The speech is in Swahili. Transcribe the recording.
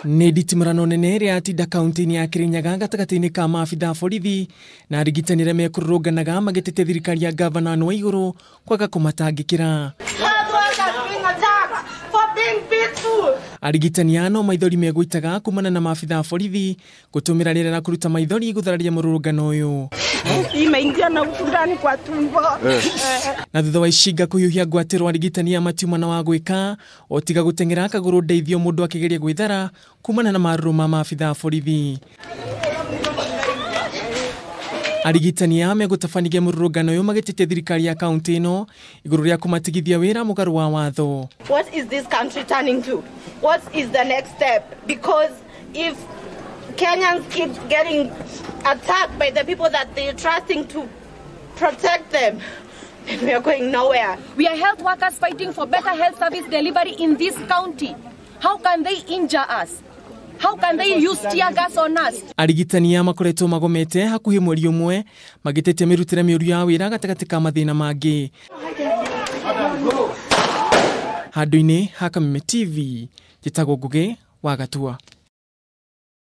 Nditimurano nene atinda kaunti-ini ya Kirinyaga gatagati-ini ka maabitha borithi na arigitani aria mekururunganaga magitete thirikari ya gavana wa iguru kwaga kumatangikira. Arigitani ano maithori meguitaga kumana na maabitha borithi gutumira rira na kuruta maithori guthararia mururungano uyu. Imeingia na utundani kwa tumbo. Na thutha wa icinga kuhiuhia ngwatiro arigitani ya matiumana wa gwika otiga gutengera akaguru ndeithio mundu akigeria gwithara kumana na maruru ma maabitha borithi. Arigitani ya megutabanagia mururungano uyu magitete thirikari ya kaunti ino iguru ria kumatigithia wira mugaru wa watho. What is this country turning to? What is the next step? Because if Kenyans keep getting attacked by the people that they're trusting to protect them, then we are going nowhere. We are health workers fighting for better health service delivery in this county. How can they injure us? How can they use tear gas on us? Arigitani ya makoretwo magomete hakuhi mweri umwe magitete mirutire miuru ya wira gatagati ka mathina mangi. Handu-ini ha Kameme TV, njitagwo Ngugi wa Gatua.